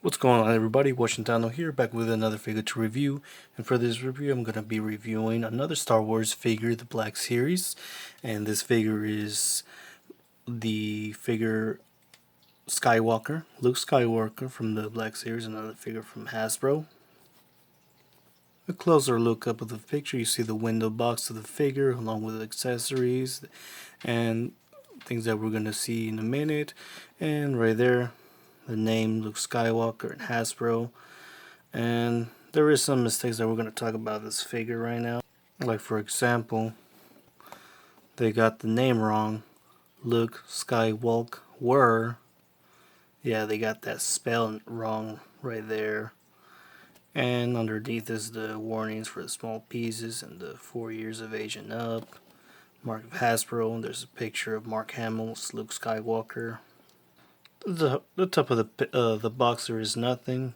What's going on, everybody? Washington here, back with another figure to review. And for this review, I'm going to be reviewing another Star Wars figure, the Black Series. And this figure is the figure Skywalker, Luke Skywalker from the Black Series, another figure from Hasbro. A closer look up of the picture, you see the window box of the figure along with accessories and things that we're going to see in a minute. And right there, the name Luke Skywalker and Hasbro. And there is some mistakes that we're going to talk about this figure right now. Like, for example, they got the name wrong. Luke Skywalker. Yeah, they got that spell wrong right there. And underneath is the warnings for the small pieces and the 4 years of age and up. Mark of Hasbro, and there's a picture of Mark Hamill's Luke Skywalker. The top of the box there is nothing.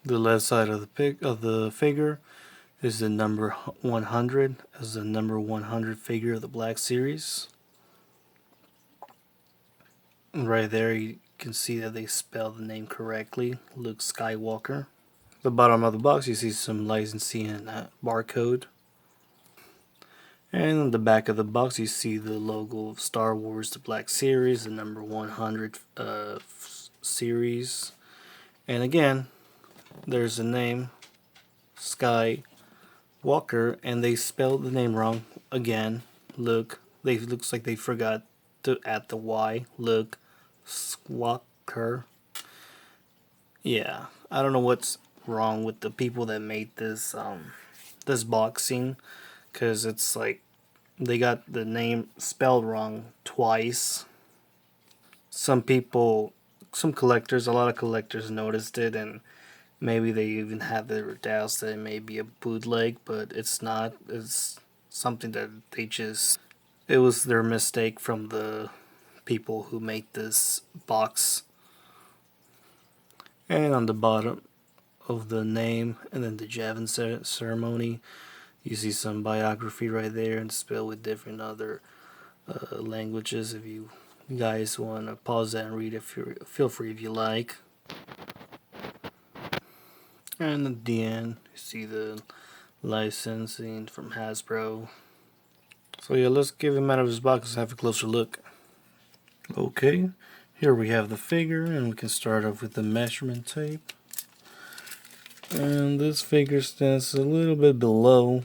The left side of the figure is the number 100 as the number 100 figure of the Black Series. And right there you can see that they spelled the name correctly, Luke Skywalker. The bottom of the box you see some licensing and barcode. And on the back of the box you see the logo of Star Wars, the Black Series, the number 100 series. And again, there's the name Skywalker, and they spelled the name wrong again. Look, looks like they forgot to add the Y. Luke Skywalker. Yeah, I don't know what's wrong with the people that made this this boxing, because it's like they got the name spelled wrong twice. Some collectors, a lot of collectors noticed it, and maybe they even have their doubts that it may be a bootleg, but it's not. It's something that it was their mistake from the people who made this box. And on the bottom of the name, and then the Yavin Ceremony, you see some biography right there and spelled with different other languages. If you guys want to pause that and read it, feel free if you like. And at the end, you see the licensing from Hasbro. So yeah, let's give him out of his box and have a closer look. Okay, here we have the figure, and we can start off with the measurement tape. And this figure stands a little bit below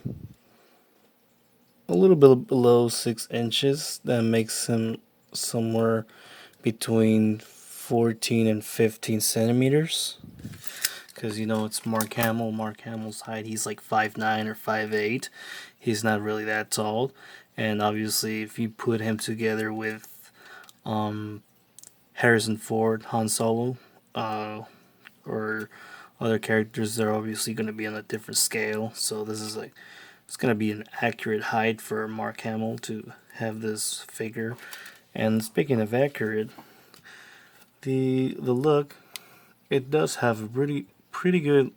6 inches. That makes him somewhere between 14 and 15 centimeters. Because, you know, it's Mark Hamill. Mark Hamill's height, he's like 5'9" or 5'8". He's not really that tall. And obviously, if you put him together with Harrison Ford, Han Solo, or other characters, they're obviously going to be on a different scale. So this is like, it's going to be an accurate height for Mark Hamill to have this figure. And speaking of accurate, the look, it does have a pretty good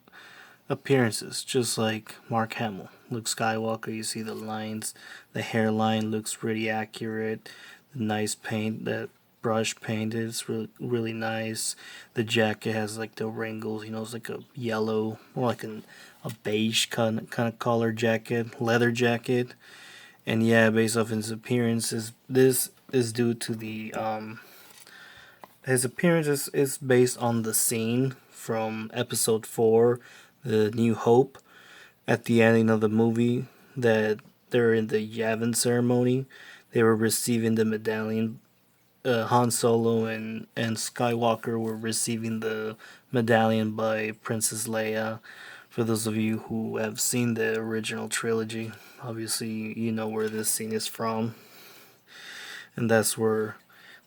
appearances, just like Mark Hamill. Luke Skywalker, you see the lines, the hairline looks pretty accurate. The nice paint, that brush paint is really nice. The jacket has like the wrinkles, you know, it's like a yellow, more like a beige kind of color jacket, leather jacket. And yeah, based off his appearances, this is due to the his appearance is based on the scene from episode 4, The New Hope, at the ending of the movie, that they're in the Yavin Ceremony. They were receiving the medallion. Han Solo and Skywalker were receiving the medallion by Princess Leia. For those of you who have seen the original trilogy, obviously you know where this scene is from. And that's where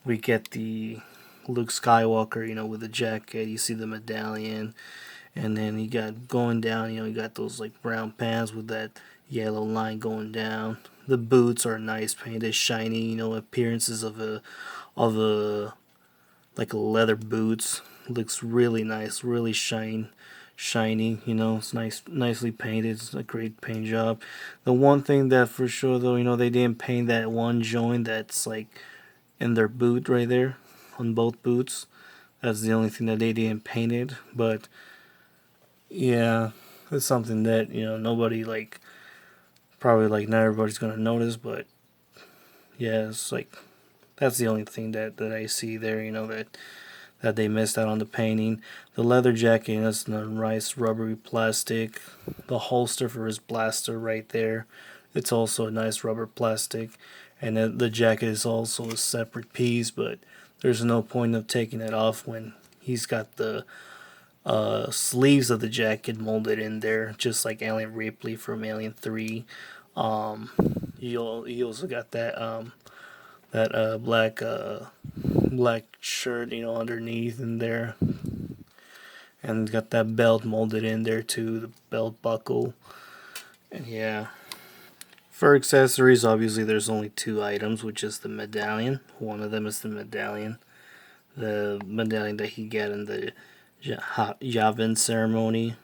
we get the Luke Skywalker, you know, with the jacket. You see the medallion, and then he got going down, you know, you got those like brown pants with that yellow line going down. The boots are nice painted, shiny, you know, appearances of a like a leather boots. Looks really nice, really shiny, you know, it's nicely painted. It's a great paint job. The one thing that for sure though, you know, they didn't paint that one joint that's like in their boot right there, on both boots. That's the only thing that they didn't paint it. But yeah, it's something that nobody like. Probably like not everybody's gonna notice, but yeah, it's like that's the only thing that I see there. That they missed out on the painting. The leather jacket, that's the nice rubbery plastic. The holster for his blaster right there, it's also a nice rubber plastic. And then the jacket is also a separate piece, but there's no point of taking it off when he's got the sleeves of the jacket molded in there, just like Alien Ripley from Alien 3. Um, he also got that black shirt, underneath in there, and got that belt molded in there too, the belt buckle, and yeah. For accessories, obviously, there's only two items, which is the medallion. One of them is the medallion that he got in the Yavin ceremony,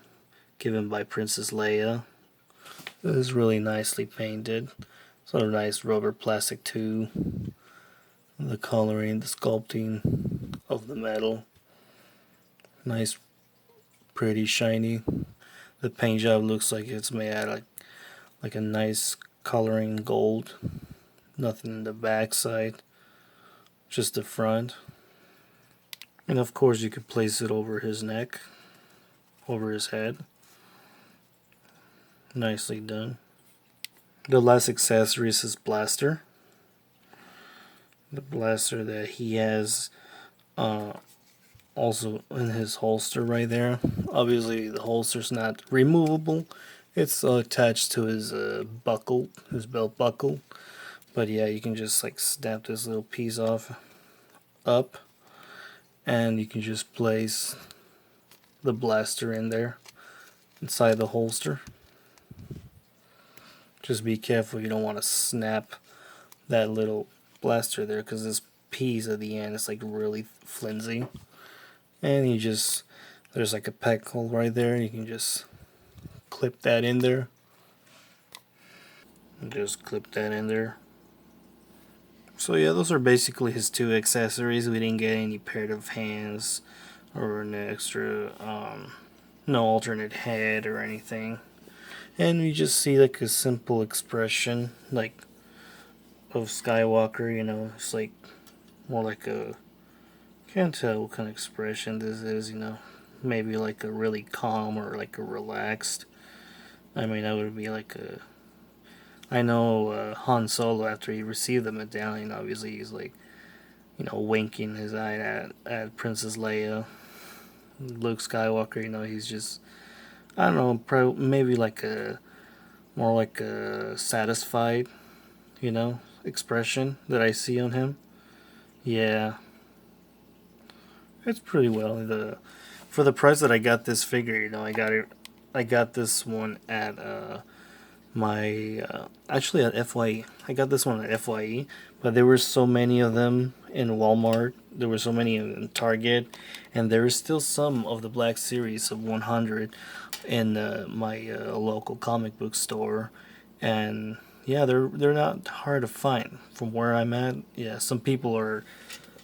given by Princess Leia. It is really nicely painted. Sort of nice rubber plastic too. The coloring, the sculpting of the metal. Nice, pretty shiny. The paint job looks like it's made out of like a nice coloring gold. Nothing in the back side, just the front. And of course, you could place it over his neck, over his head. Nicely done. The last accessory is his blaster. The blaster that he has also in his holster right there. Obviously, the holster's not removable. It's attached to his buckle, his belt buckle. But yeah, you can just like snap this little piece off up, and you can just place the blaster in there inside the holster. Just be careful, you don't want to snap that little blaster there, because this piece at the end is like really flimsy. And there's like a peg hole right there, you can just clip that in there. And just clip that in there. So yeah, those are basically his two accessories. We didn't get any pair of hands or an extra, no alternate head or anything. And we just see like a simple expression, like of Skywalker. It's like more like a, can't tell what kind of expression this is. Maybe like a really calm or like a relaxed. I mean, that would be like a. I know Han Solo, after he received the medallion, obviously he's like, winking his eye at Princess Leia. Luke Skywalker, he's just, I don't know, maybe like more like a satisfied, expression that I see on him. Yeah, it's pretty well. For the price that I got this figure, I got this one at my actually at FYE. I got this one at FYE, but there were so many of them in Walmart. There were so many in Target, and there is still some of the Black Series of 100 in my local comic book store, and yeah, they're not hard to find from where I'm at. Yeah, some people are.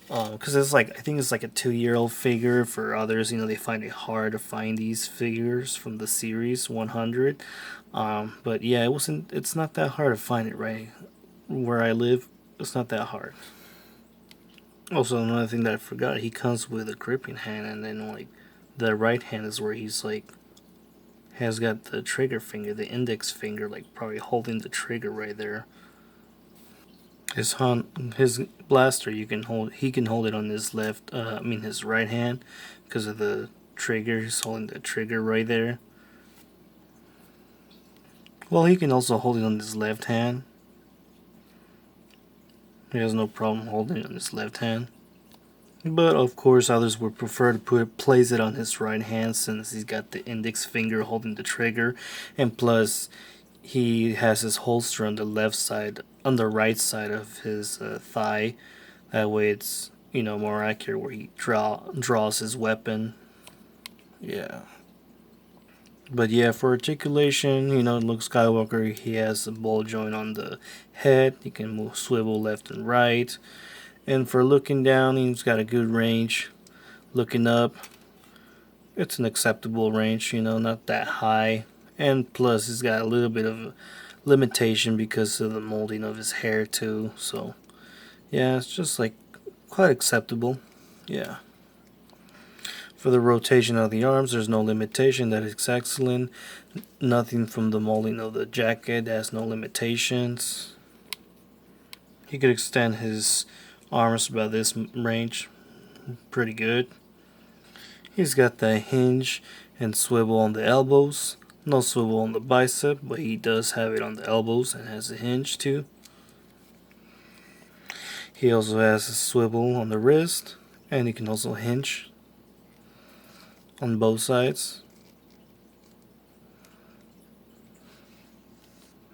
Because it's like, I think it's like a 2-year-old figure. For others, they find it hard to find these figures from the series 100. But yeah, it's not that hard to find it right where I live. It's not that hard. Also, another thing that I forgot, he comes with a gripping hand, and then like the right hand is where he's like has got the trigger finger, the index finger, like probably holding the trigger right there. His blaster, he can hold it on his his right hand, because of the trigger. He's holding the trigger right there. Well, he can also hold it on his left hand. He has no problem holding it on his left hand. But of course, others would prefer to place it on his right hand, since he's got the index finger holding the trigger, and plus he has his holster on the left side, on the right side of his thigh. That way, it's more accurate where he draws his weapon. Yeah. But yeah, for articulation, Luke Skywalker, he has a ball joint on the head. He can swivel left and right. And for looking down, he's got a good range. looking up, it's an acceptable range, you know, not that high. And plus, he's got a little bit of a limitation because of the molding of his hair too. So yeah, it's just like quite acceptable. Yeah. For the rotation of the arms, there's no limitation. That is excellent. Nothing from the molding of the jacket has no limitations. He could extend his arms by this range pretty good. He's got the hinge and swivel on the elbows. No swivel on the bicep, but he does have it on the elbows and has a hinge too. He also has a swivel on the wrist, and he can also hinge on both sides.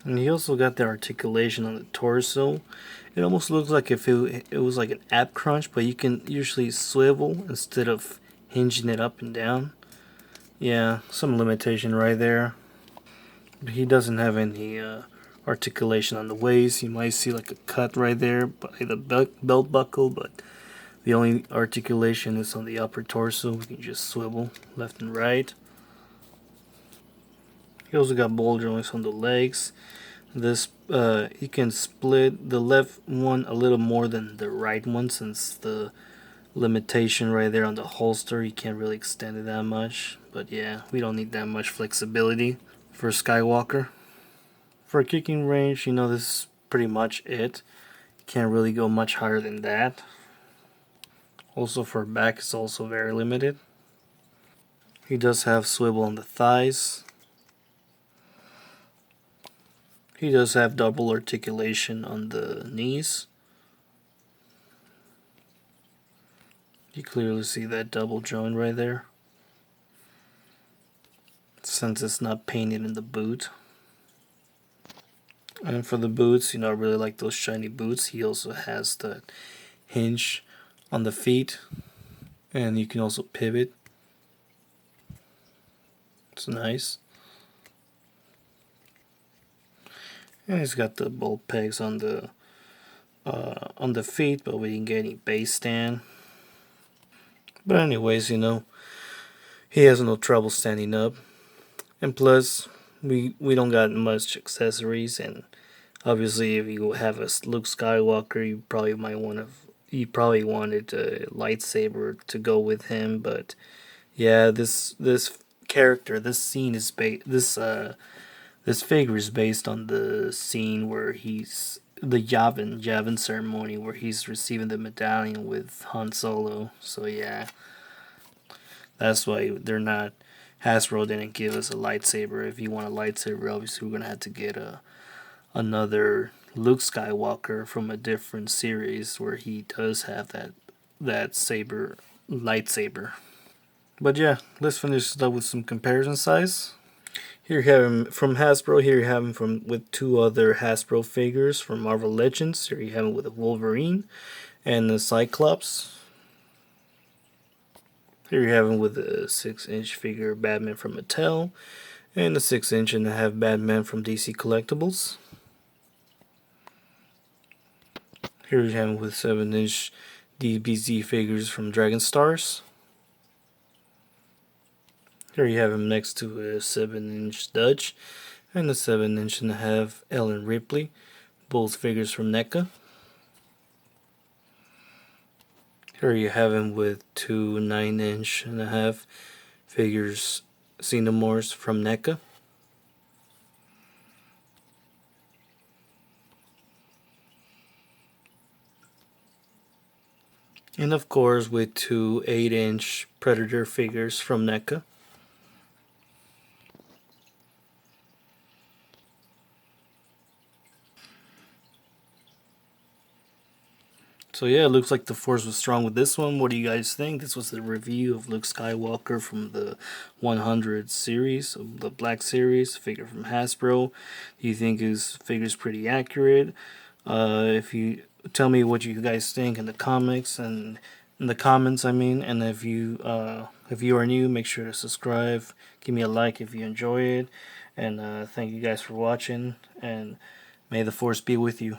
And he also got the articulation on the torso. It almost looks like if it was like an ab crunch, but you can usually swivel instead of hinging it up and down. Yeah, some limitation right there. But he doesn't have any articulation on the waist. You might see like a cut right there by the belt buckle, but the only articulation is on the upper torso. You can just swivel left and right. He also got ball joints on the legs. This he can split the left one a little more than the right one, since the limitation right there on the holster, you can't really extend it that much. But yeah, we don't need that much flexibility for Skywalker. For kicking range, you know, this is pretty much it. Can't really go much higher than that. Also for back, it's also very limited. He does have swivel on the thighs. He does have double articulation on the knees. You clearly see that double joint right there, since it's not painted in the boot. And for the boots, you know, I really like those shiny boots. He also has the hinge on the feet, and you can also pivot. It's nice. And he's got the bolt pegs on the feet, but we didn't get any base stand. But anyways, you know, he has no trouble standing up. And plus, we don't got much accessories, and obviously if you have a Luke Skywalker, you probably wanted a lightsaber to go with him. But yeah, this character, this scene is this figure is based on the scene where he's the Yavin Ceremony, where he's receiving the medallion with Han Solo. So yeah, that's why they're not. Hasbro didn't give us a lightsaber. If you want a lightsaber, obviously we're gonna have to get another Luke Skywalker from a different series where he does have that lightsaber. But yeah, let's finish this up with some comparison size. Here you have him from Hasbro. Here you have him with two other Hasbro figures from Marvel Legends. Here you have him with a Wolverine and the Cyclops. Here you have him with a 6-inch figure Batman from Mattel, and a 6-inch and a half Batman from DC Collectibles. Here you have him with 7-inch DBZ figures from Dragon Stars. Here you have him next to a 7-inch Dutch and a 7-inch and a half Ellen Ripley, both figures from NECA. Here you have him with two 9-inch and a half figures Xenomorphs from NECA. And of course with two 8-inch Predator figures from NECA. So yeah, it looks like the Force was strong with this one. What do you guys think? This was the review of Luke Skywalker from the 100 series, the Black Series, figure from Hasbro. Do you think his figure's pretty accurate? If you tell me what you guys think in the comics and in the comments, I mean, and if you are new, make sure to subscribe. Give me a like if you enjoy it, and thank you guys for watching. And may the Force be with you.